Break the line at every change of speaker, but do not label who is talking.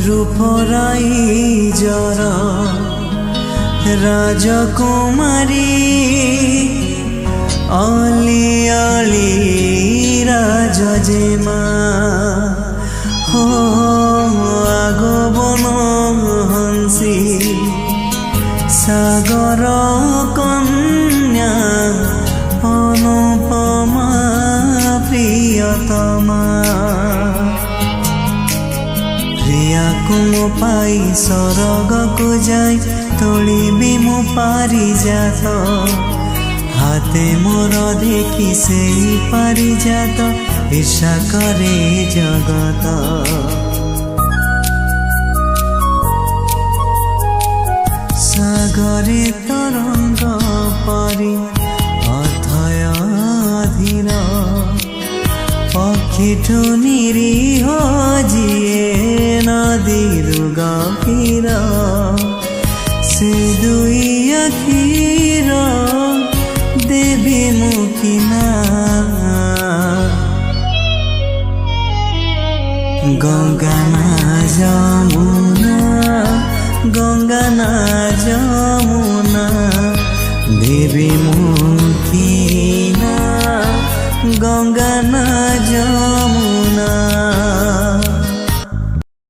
রূপরাই জর রাজকুমারী অলি অলি রাজজেমা হো আগবন হংসী সাগর কন্যা অনুপমা প্রিয়তমা প্রিয়াকু মো পাই স্বর্গকু যাই তোলিবি মো পারিজাত হাতে মোর দেখি সেই পারিজাত ঈর্ষা করে জগত সাগরে তরঙ্গ পরি অথয় ধীর পক্ষীঠু নিরীহ যিয়ে নদীর গভীর সে দুই আখির দেবী মুখিনা গঙ্গা না যমুনা গঙ্গা না যমুনা দেবী মুখিনা গঙ্গা না যমুনা